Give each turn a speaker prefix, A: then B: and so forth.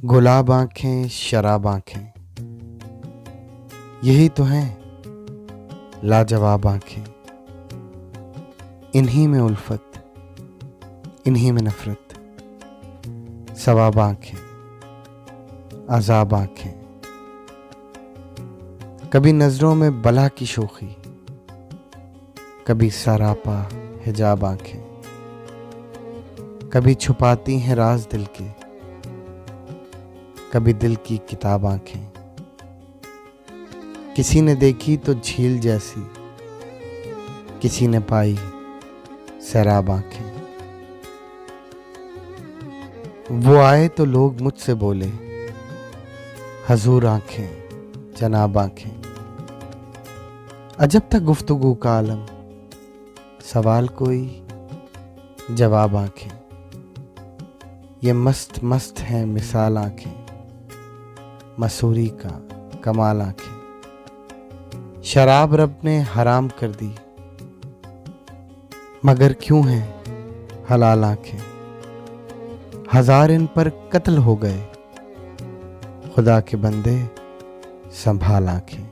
A: गुलाब आंखें शराब आंखें, यही तो हैं लाजवाब आंखें। इन्हीं में उल्फत, इन्हीं में नफरत, सवाब आंखें, अजाब आंखें। कभी नजरों में बला की शोखी, कभी सरापा हिजाब आंखें। कभी छुपाती हैं राज दिल के, कभी दिल की किताब आंखें। किसी ने देखी तो झील जैसी, किसी ने पाई सैराब आंखें। वो आए तो लोग मुझसे बोले, हजूर आंखें, जनाब आंखें। अजब तक गुफ्तगू का आलम, सवाल कोई जवाब आंखें। ये मस्त मस्त हैं मिसाल आंखें, मसूरी का कमाल आंखें। शराब रब ने हराम कर दी, मगर क्यों हैं हलाल आंखें। हजार इन पर कत्ल हो गए, खुदा के बंदे संभाल आंखें।